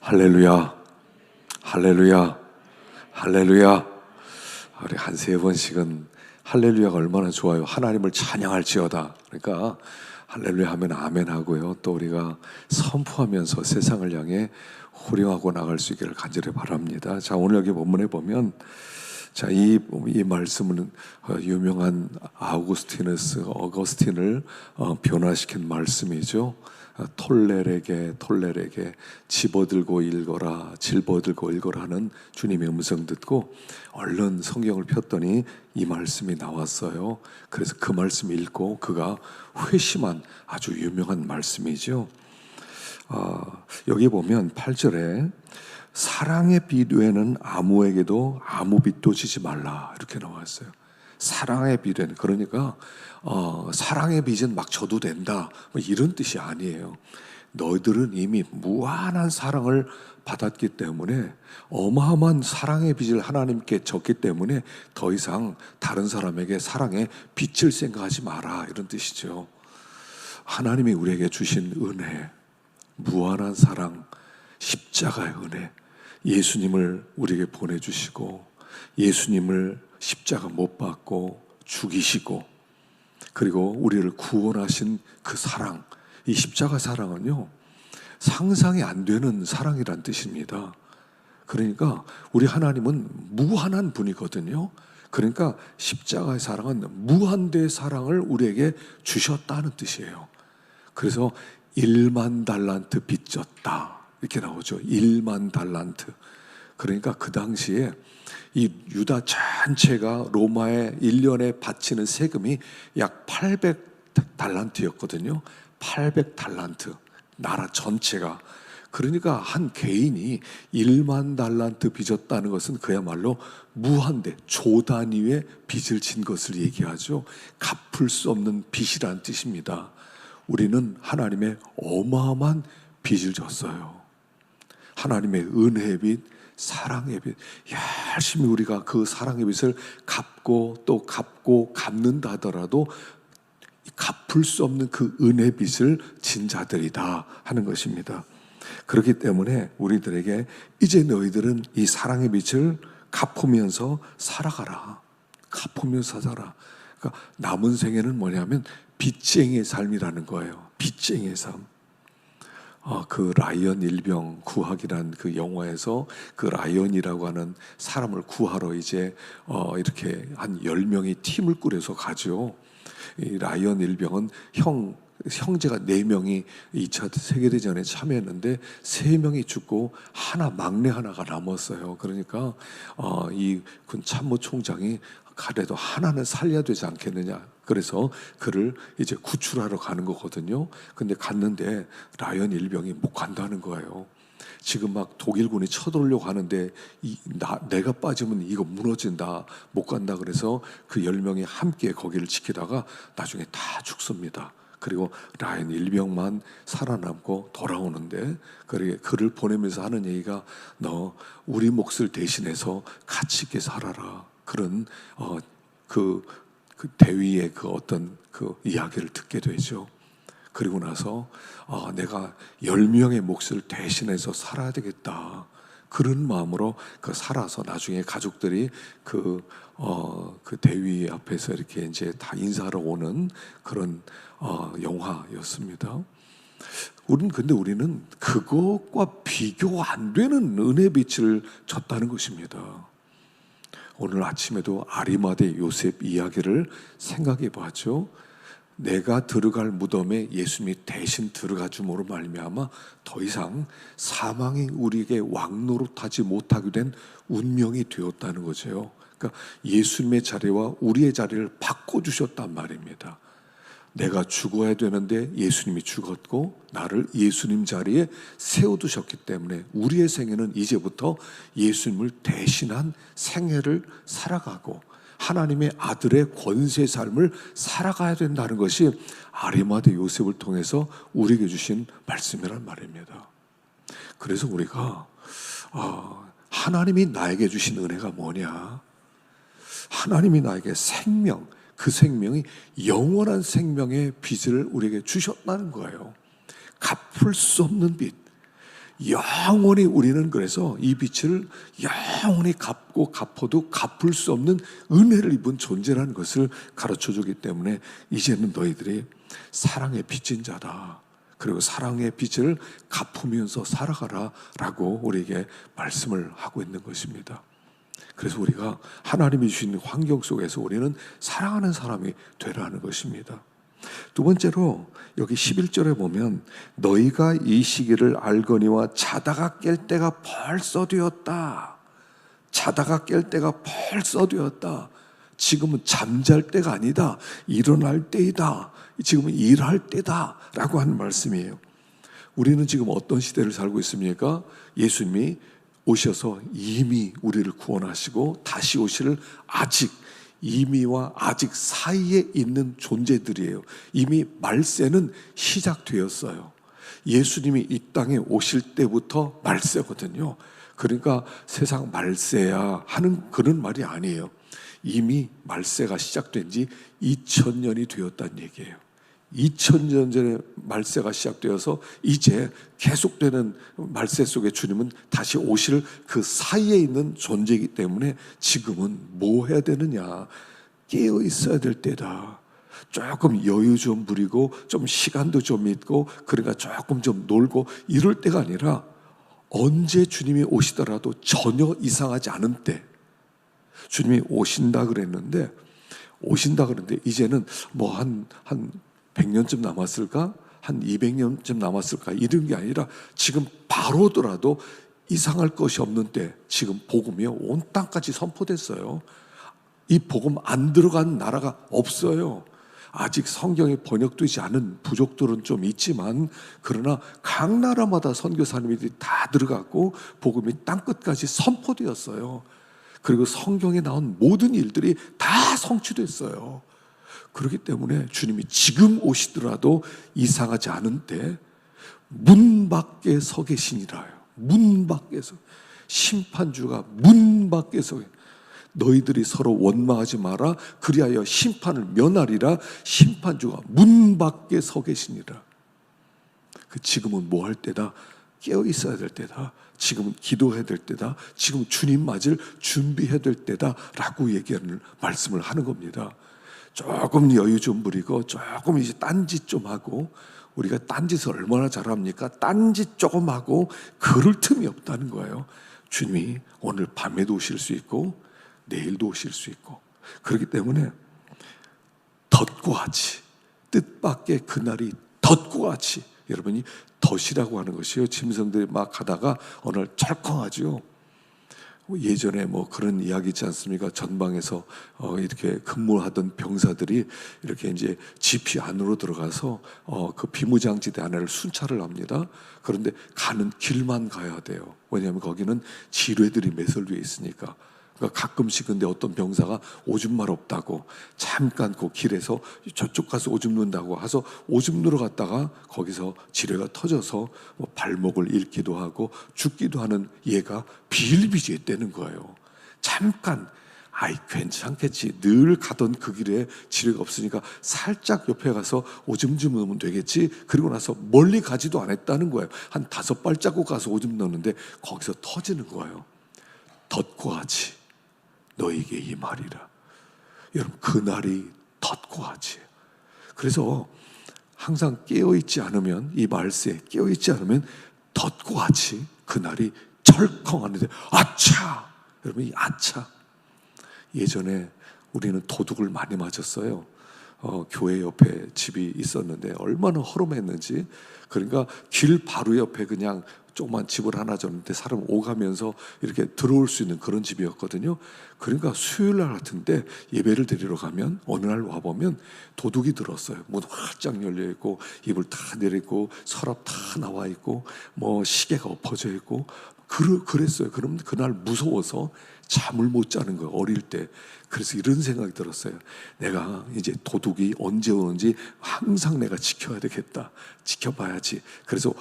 할렐루야, 할렐루야, 할렐루야. 우리 한 세 번씩은 할렐루야가 얼마나 좋아요. 하나님을 찬양할지어다. 그러니까 할렐루야 하면 아멘 하고요. 또 우리가 선포하면서 세상을 향해 호령하고 나갈 수 있기를 간절히 바랍니다. 자, 오늘 여기 본문에 보면, 자, 이 말씀은 유명한 어거스틴을 변화시킨 말씀이죠. 톨ler에게 집어들고 읽어라, 질버들고 읽어라 하는 주님의 음성 듣고 얼른 성경을 폈더니 이 말씀이 나왔어요. 그래서 그 말씀 읽고 그가 회심한 아주 유명한 말씀이죠. 여기 보면 8절에 사랑의 빛 외에는 아무에게도 아무 빛도 지지 말라 이렇게 나왔어요. 사랑의 빛은, 그러니까 사랑의 빛은 막 줘도 된다 뭐 이런 뜻이 아니에요. 너희들은 이미 무한한 사랑을 받았기 때문에, 어마어마한 사랑의 빛을 하나님께 줬기 때문에 더 이상 다른 사람에게 사랑의 빛을 생각하지 마라 이런 뜻이죠. 하나님이 우리에게 주신 은혜, 무한한 사랑, 십자가의 은혜, 예수님을 우리에게 보내주시고 예수님을 십자가 못 박고 죽이시고 그리고 우리를 구원하신 그 사랑, 이 십자가 사랑은요 상상이 안 되는 사랑이란 뜻입니다. 그러니까 우리 하나님은 무한한 분이거든요. 그러니까 십자가의 사랑은 무한대의 사랑을 우리에게 주셨다는 뜻이에요. 그래서 1만 달란트 빚졌다 이렇게 나오죠. 1만 달란트. 그러니까 그 당시에 이 유다 전체가 로마에 1년에 바치는 세금이 약 800달란트였거든요. 800달란트, 나라 전체가. 그러니까 한 개인이 1만 달란트 빚었다는 것은 그야말로 무한대, 조 단위의 빚을 진 것을 얘기하죠. 갚을 수 없는 빚이란 뜻입니다. 우리는 하나님의 어마어마한 빚을 졌어요. 하나님의 은혜의 빚, 사랑의 빚, 열심히 우리가 그 사랑의 빚을 갚고 또 갚고 갚는다 하더라도 갚을 수 없는 그 은혜 빚을 진 자들이다 하는 것입니다. 그렇기 때문에 우리들에게 이제 너희들은 이 사랑의 빚을 갚으면서 살아가라. 갚으면서 살아라. 그러니까 남은 생애는 뭐냐면 빚쟁이의 삶이라는 거예요. 빚쟁이의 삶. 그 라이언 일병 구하기란 그 영화에서 그 라이언이라고 하는 사람을 구하러 이제 이렇게 한 10명이 팀을 꾸려서 가죠. 이 라이언 일병은 형제가 4명이 2차 세계대전에 참여했는데 3명이 죽고 막내 하나가 남았어요. 그러니까 이 군 참모총장이 그래도 하나는 살려야 되지 않겠느냐. 그래서 그를 이제 구출하러 가는 거거든요. 근데 갔는데 라이언 일병이 못 간다는 거예요. 지금 막 독일군이 쳐들어오려고 하는데 내가 빠지면 이거 무너진다, 못 간다. 그래서 그 10명이 함께 거기를 지키다가 나중에 다 죽습니다. 그리고 라이언 일병만 살아남고 돌아오는데 그를 보내면서 하는 얘기가, 너 우리 몫을 대신해서 가치 있게 살아라. 그런 그 대위의 그 어떤 그 이야기를 듣게 되죠. 그리고 나서 내가 10명의 몫을 대신해서 살아야 되겠다. 그런 마음으로 살아서 나중에 가족들이 그 대위 앞에서 이렇게 이제 다 인사하러 오는 그런 영화였습니다. 근데 우리는 그것과 비교 안 되는 은혜 빛을 줬다는 것입니다. 오늘 아침에도 아리마대 요셉 이야기를 생각해 봤죠. 내가 들어갈 무덤에 예수님이 대신 들어가 줌으로 말미암아 더 이상 사망이 우리에게 왕노릇하지 못하게 된 운명이 되었다는 거죠. 그러니까 예수님의 자리와 우리의 자리를 바꿔주셨단 말입니다. 내가 죽어야 되는데 예수님이 죽었고 나를 예수님 자리에 세워두셨기 때문에 우리의 생애는 이제부터 예수님을 대신한 생애를 살아가고 하나님의 아들의 권세 삶을 살아가야 된다는 것이 아리마대 요셉을 통해서 우리에게 주신 말씀이란 말입니다. 그래서 우리가 하나님이 나에게 주신 은혜가 뭐냐? 하나님이 나에게 생명, 그 생명이 영원한 생명의 빚을 우리에게 주셨다는 거예요. 갚을 수 없는 빚. 영원히 우리는 그래서 이 빛을 영원히 갚고 갚아도 갚을 수 없는 은혜를 입은 존재라는 것을 가르쳐주기 때문에 이제는 너희들이 사랑의 빚진 자다. 그리고 사랑의 빚을 갚으면서 살아가라 라고 우리에게 말씀을 하고 있는 것입니다. 그래서 우리가 하나님이 주신 환경 속에서 우리는 사랑하는 사람이 되라는 것입니다. 두 번째로 여기 11절에 보면 너희가 이 시기를 알거니와 자다가 깰 때가 벌써 되었다. 자다가 깰 때가 벌써 되었다. 지금은 잠잘 때가 아니다. 일어날 때이다. 지금은 일할 때다 라고 하는 말씀이에요. 우리는 지금 어떤 시대를 살고 있습니까? 예수님이 오셔서 이미 우리를 구원하시고 다시 오실 아직, 이미와 아직 사이에 있는 존재들이에요. 이미 말세는 시작되었어요. 예수님이 이 땅에 오실 때부터 말세거든요. 그러니까 세상 말세야 하는 그런 말이 아니에요. 이미 말세가 시작된 지 2000년이 되었다는 얘기예요. 2000년 전에 말세가 시작되어서 이제 계속되는 말세 속에 주님은 다시 오실 그 사이에 있는 존재이기 때문에 지금은 뭐 해야 되느냐? 깨어 있어야 될 때다. 조금 여유 좀 부리고 좀 시간도 좀 있고 그러니까 조금 좀 놀고 이럴 때가 아니라 언제 주님이 오시더라도 전혀 이상하지 않은 때, 주님이 오신다 그랬는데 이제는 뭐 한 100년쯤 남았을까? 한 200년쯤 남았을까? 이런 게 아니라 지금 바로더라도 이상할 것이 없는 때, 지금 복음이 온 땅까지 선포됐어요. 이 복음 안 들어간 나라가 없어요. 아직 성경이 번역되지 않은 부족들은 좀 있지만 그러나 각 나라마다 선교사님들이 다 들어갔고 복음이 땅끝까지 선포되었어요. 그리고 성경에 나온 모든 일들이 다 성취됐어요. 그렇기 때문에 주님이 지금 오시더라도 이상하지 않은 때 문 밖에 서 계시니라요. 문 밖에서 심판주가 문 밖에서 너희들이 서로 원망하지 마라. 그리하여 심판을 면하리라. 심판주가 문 밖에 서 계시니라. 그 지금은 뭐 할 때다? 깨어 있어야 될 때다. 지금은 기도해야 될 때다. 지금 주님 맞을 준비해야 될 때다 라고 얘기하는 말씀을 하는 겁니다. 조금 여유 좀 부리고 조금 이제 딴짓 좀 하고, 우리가 딴짓을 얼마나 잘합니까? 딴짓 조금 하고 그럴 틈이 없다는 거예요. 주님이 오늘 밤에도 오실 수 있고 내일도 오실 수 있고, 그렇기 때문에 덫고 하지, 뜻밖의 그날이 덫고 하지. 여러분이 덫이라고 하는 것이요, 짐승들이 막 가다가 어느 날 철컹하죠. 예전에 뭐 그런 이야기 있지 않습니까? 전방에서 이렇게 근무하던 병사들이 이렇게 이제 지피 안으로 들어가서 그 비무장지대 안을 순찰을 합니다. 그런데 가는 길만 가야 돼요. 왜냐하면 거기는 지뢰들이 매설되어 있으니까. 그러니까 가끔씩 근데 어떤 병사가 오줌 말 없다고 잠깐 그 길에서 저쪽 가서 오줌 누는다고 해서 오줌 누러 갔다가 거기서 지뢰가 터져서 뭐 발목을 잃기도 하고 죽기도 하는 얘가 비일비재했다는 거예요. 잠깐 아이 괜찮겠지, 늘 가던 그 길에 지뢰가 없으니까 살짝 옆에 가서 오줌 좀 넣으면 되겠지. 그리고 나서 멀리 가지도 않았다는 거예요. 한 5발자국 가서 오줌 넣는데 거기서 터지는 거예요. 덫고 하지, 너에게 이 말이라. 여러분, 그날이 덫고 하지. 그래서 항상 깨어있지 않으면, 이 말세에 깨어있지 않으면 덫고 하지, 그날이 철컹하는데 아차. 여러분, 이 아차, 예전에 우리는 도둑을 많이 맞았어요. 교회 옆에 집이 있었는데 얼마나 허름했는지. 그러니까 길 바로 옆에 그냥 조그만 집을 하나 줬는데 사람 오가면서 이렇게 들어올 수 있는 그런 집이었거든요. 그러니까 수요일 날 같은데 예배를 드리러 가면 어느 날 와보면 도둑이 들었어요. 문 활짝 열려 있고 이불 다 내리고 서랍 다 나와 있고 뭐 시계가 엎어져 있고 그랬어요. 그럼 그날 무서워서 잠을 못 자는 거예요, 어릴 때. 그래서 이런 생각이 들었어요. 내가 이제 도둑이 언제 오는지 항상 내가 지켜야 되겠다. 지켜봐야지. 그래서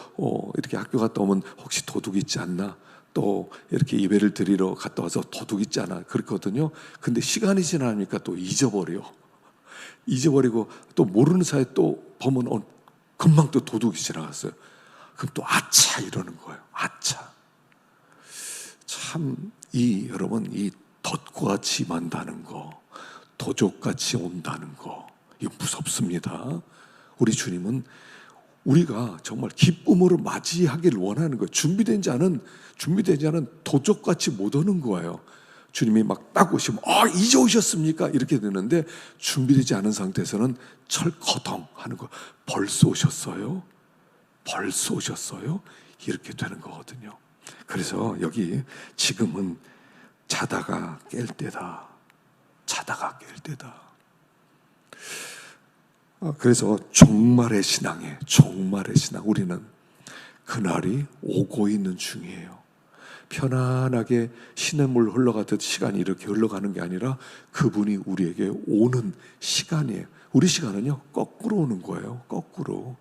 이렇게 학교 갔다 오면 혹시 도둑 있지 않나? 또 이렇게 예배를 드리러 갔다 와서 도둑 있지 않아? 그랬거든요. 근데 시간이 지나니까 또 잊어버리고 또 모르는 사이에 또 보면 금방 또 도둑이 지나갔어요. 그럼 또 아차 이러는 거예요. 아차. 참 여러분 이 덫과 같이 임한다는 거, 도적같이 온다는 거, 이거 무섭습니다. 우리 주님은 우리가 정말 기쁨으로 맞이하기를 원하는 거예요. 준비되지 않은 도적같이 못 오는 거예요. 주님이 막 딱 오시면 이제 오셨습니까? 이렇게 되는데 준비되지 않은 상태에서는 철커덩 하는 거. 벌써 오셨어요? 벌써 오셨어요? 이렇게 되는 거거든요. 그래서 여기 지금은 자다가 깰 때다. 자다가 깰 때다. 그래서 종말의 신앙, 우리는 그날이 오고 있는 중이에요. 편안하게 시냇물 흘러가듯 시간이 이렇게 흘러가는 게 아니라 그분이 우리에게 오는 시간이에요. 우리 시간은요 거꾸로 오는 거예요. 거꾸로.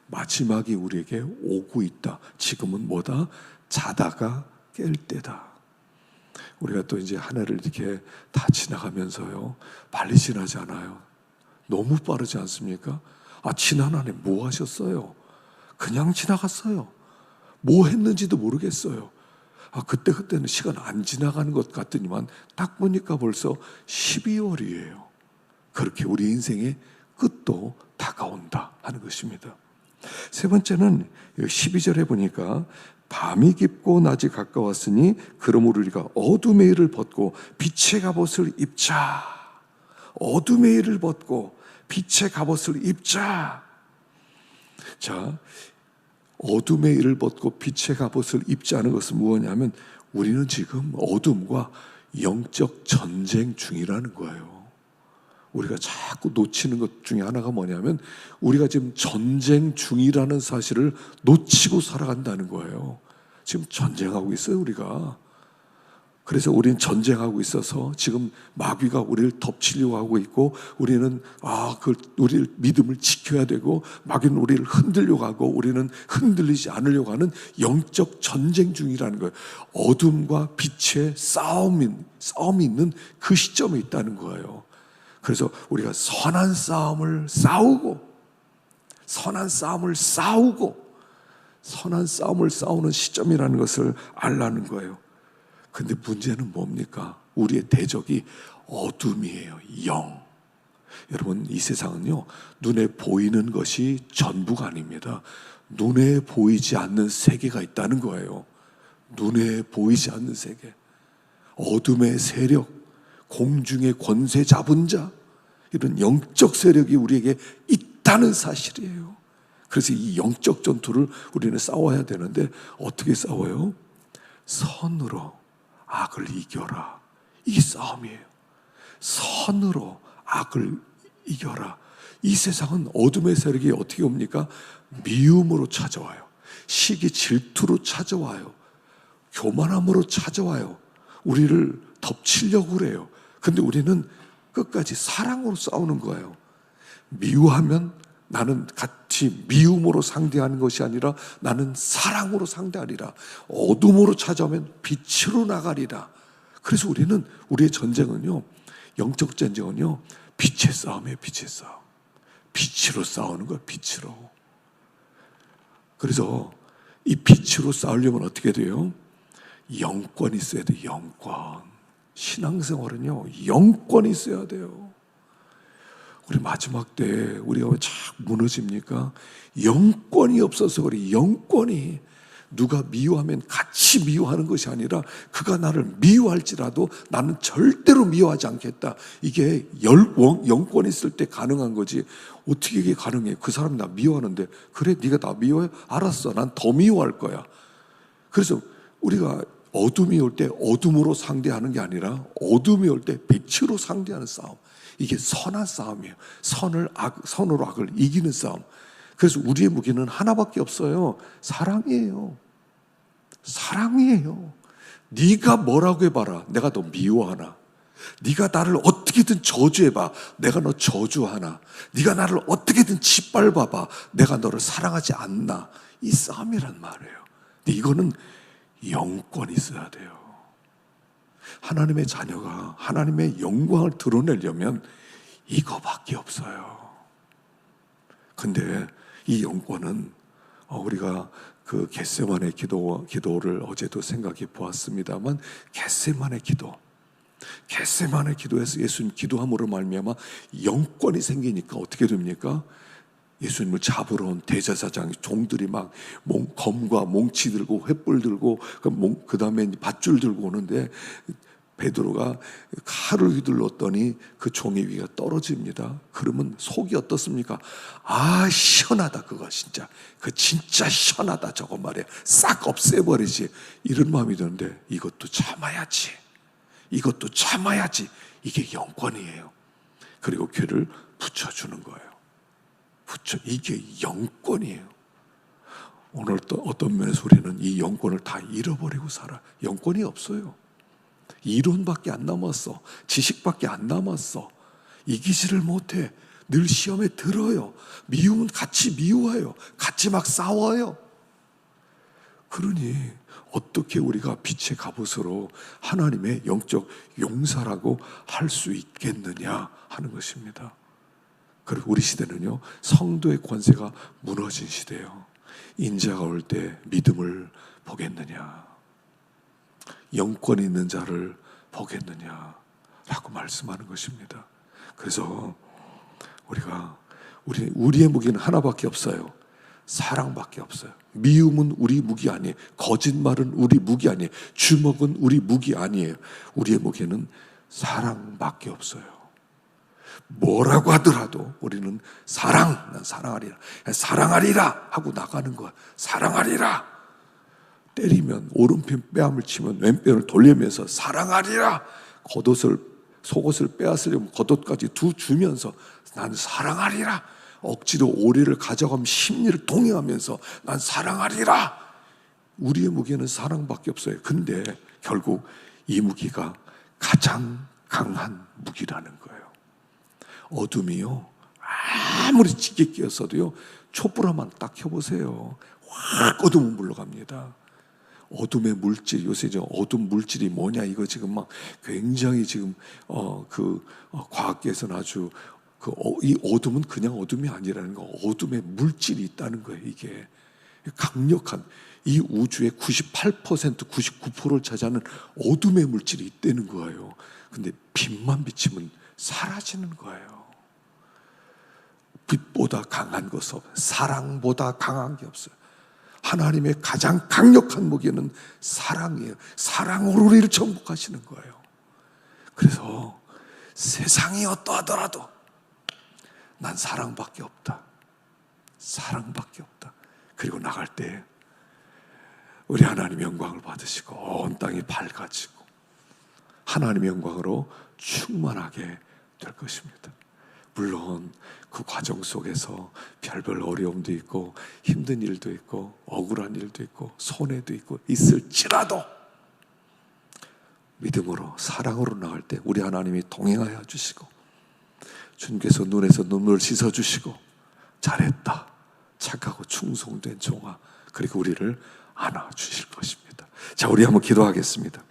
마지막이 우리에게 오고 있다. 지금은 뭐다? 자다가 깰 때다. 우리가 또 이제 한 해를 이렇게 다 지나가면서요 빨리 지나지 않아요. 너무 빠르지 않습니까? 지난 한 해 뭐 하셨어요? 그냥 지나갔어요. 뭐 했는지도 모르겠어요. 그때는 시간 안 지나가는 것 같더니만 딱 보니까 벌써 12월이에요. 그렇게 우리 인생의 끝도 다가온다 하는 것입니다. 세 번째는 12절에 보니까 밤이 깊고 낮이 가까웠으니 그러므로 우리가 어둠의 일을 벗고 빛의 갑옷을 입자. 어둠의 일을 벗고 빛의 갑옷을 입자. 자, 어둠의 일을 벗고 빛의 갑옷을 입자는 것은 무엇이냐면 우리는 지금 어둠과 영적 전쟁 중이라는 거예요. 우리가 자꾸 놓치는 것 중에 하나가 뭐냐면 우리가 지금 전쟁 중이라는 사실을 놓치고 살아간다는 거예요. 지금 전쟁하고 있어요, 우리가. 그래서 우리는 전쟁하고 있어서 지금 마귀가 우리를 덮치려고 하고 있고 우리는 우리를 믿음을 지켜야 되고 마귀는 우리를 흔들려고 하고 우리는 흔들리지 않으려고 하는 영적 전쟁 중이라는 거예요. 어둠과 빛의 싸움이 있는 그 시점에 있다는 거예요. 그래서 우리가 선한 싸움을 싸우는 시점이라는 것을 알라는 거예요. 근데 문제는 뭡니까? 우리의 대적이 어둠이에요. 영. 여러분 이 세상은요 눈에 보이는 것이 전부가 아닙니다. 눈에 보이지 않는 세계가 있다는 거예요. 눈에 보이지 않는 세계. 어둠의 세력, 공중의 권세 잡은 자, 이런 영적 세력이 우리에게 있다는 사실이에요. 그래서 이 영적 전투를 우리는 싸워야 되는데 어떻게 싸워요? 선으로 악을 이겨라. 이게 싸움이에요. 선으로 악을 이겨라. 이 세상은 어둠의 세력이 어떻게 옵니까? 미움으로 찾아와요. 시기 질투로 찾아와요. 교만함으로 찾아와요. 우리를 덮치려고 그래요. 근데 우리는 끝까지 사랑으로 싸우는 거예요. 미워하면 나는 같이 미움으로 상대하는 것이 아니라 나는 사랑으로 상대하리라. 어둠으로 찾아오면 빛으로 나가리라. 그래서 우리의 전쟁은요, 영적 전쟁은요, 빛의 싸움이에요. 빛의 싸움. 빛으로 싸우는 거예요. 빛으로. 그래서 이 빛으로 싸우려면 어떻게 돼요? 영권이 있어야 돼요. 영권. 신앙생활은요 영권이 있어야 돼요. 우리 마지막 때 우리가 왜 자꾸 무너집니까? 영권이 없어서 그래. 영권이. 누가 미워하면 같이 미워하는 것이 아니라 그가 나를 미워할지라도 나는 절대로 미워하지 않겠다. 이게 영권이 있을 때 가능한 거지. 어떻게 이게 가능해? 그 사람이 나 미워하는데 그래 네가 나 미워해? 알았어. 난 더 미워할 거야. 그래서 우리가 어둠이 올 때 어둠으로 상대하는 게 아니라 어둠이 올 때 빛으로 상대하는 싸움. 이게 선한 싸움이에요. 선으로 악을 이기는 싸움. 그래서 우리의 무기는 하나밖에 없어요. 사랑이에요. 사랑이에요. 네가 뭐라고 해봐라. 내가 너 미워하나. 네가 나를 어떻게든 저주해봐. 내가 너 저주하나. 네가 나를 어떻게든 짓밟아봐. 내가 너를 사랑하지 않나. 이 싸움이란 말이에요. 근데 이거는 영권이 있어야 돼요. 하나님의 자녀가 하나님의 영광을 드러내려면 이거밖에 없어요. 근데 이 영권은 우리가 그 겟세마네 기도를 어제도 생각해 보았습니다만, 겟세마네 기도에서 예수님 기도함으로 말미암아 영권이 생기니까 어떻게 됩니까? 예수님을 잡으러 온 대제사장 종들이 막 검과 몽치 들고 횃불 들고 그 다음에 밧줄 들고 오는데, 베드로가 칼을 휘둘렀더니 그 종의 위가 떨어집니다. 그러면 속이 어떻습니까? 아, 시원하다. 그거 진짜, 그 진짜 시원하다. 저거 말이야. 싹 없애버리지. 이런 마음이 드는데, 이것도 참아야지. 이게 영권이에요. 그리고 귀를 붙여주는 거예요. 이게 영권이에요. 오늘 또 어떤 면에서 우리는 이 영권을 다 잃어버리고 살아. 영권이 없어요. 이론밖에 안 남았어. 지식밖에 안 남았어. 이기지를 못해. 늘 시험에 들어요. 미우면 같이 미워요. 같이 막 싸워요. 그러니 어떻게 우리가 빛의 갑옷으로 하나님의 영적 용사라고 할 수 있겠느냐 하는 것입니다. 그리고 우리 시대는요, 성도의 권세가 무너진 시대예요. 인자가 올 때 믿음을 보겠느냐, 영권 있는 자를 보겠느냐 라고 말씀하는 것입니다. 그래서 우리의 무기는 하나밖에 없어요. 사랑밖에 없어요. 미움은 우리 무기 아니에요. 거짓말은 우리 무기 아니에요. 주먹은 우리 무기 아니에요. 우리의 무기는 사랑밖에 없어요. 뭐라고 하더라도 우리는 난 사랑하리라 하고 나가는 거야. 사랑하리라. 때리면 오른편 뺨을 치면 왼편을 돌리면서 사랑하리라. 속옷을 빼앗으려면 겉옷까지 주면서 난 사랑하리라. 억지로 오리를 가져가면 심리를 동요하면서 난 사랑하리라. 우리의 무기는 사랑밖에 없어요. 근데 결국 이 무기가 가장 강한 무기라는 거예요. 어둠이요, 아무리 짙게 끼었어도요, 촛불 딱 켜보세요. 확 어둠은 물러갑니다. 어둠의 물질, 요새 어둠 물질이 뭐냐, 이거 지금 막 굉장히 지금 과학계에서는 아주 이 어둠은 그냥 어둠이 아니라는 거, 어둠의 물질이 있다는 거예요. 이게 강력한, 이 우주의 98%, 99%를 차지하는 어둠의 물질이 있다는 거예요. 근데 빛만 비치면 사라지는 거예요. 빛보다 강한 것은 없어요. 사랑보다 강한 게 없어요. 하나님의 가장 강력한 무기는 사랑이에요. 사랑으로 우리를 정복하시는 거예요. 그래서 세상이 어떠하더라도 난 사랑밖에 없다. 그리고 나갈 때 우리 하나님의 영광을 받으시고 온 땅이 밝아지고 하나님의 영광으로 충만하게 될 것입니다. 물론 그 과정 속에서 별별 어려움도 있고 힘든 일도 있고 억울한 일도 있고 손해도 있고 있을지라도 믿음으로 사랑으로 나갈 때 우리 하나님이 동행하여 주시고 주님께서 눈에서 눈물을 씻어주시고 잘했다, 착하고 충성된 종아, 그리고 우리를 안아주실 것입니다. 자, 우리 한번 기도하겠습니다.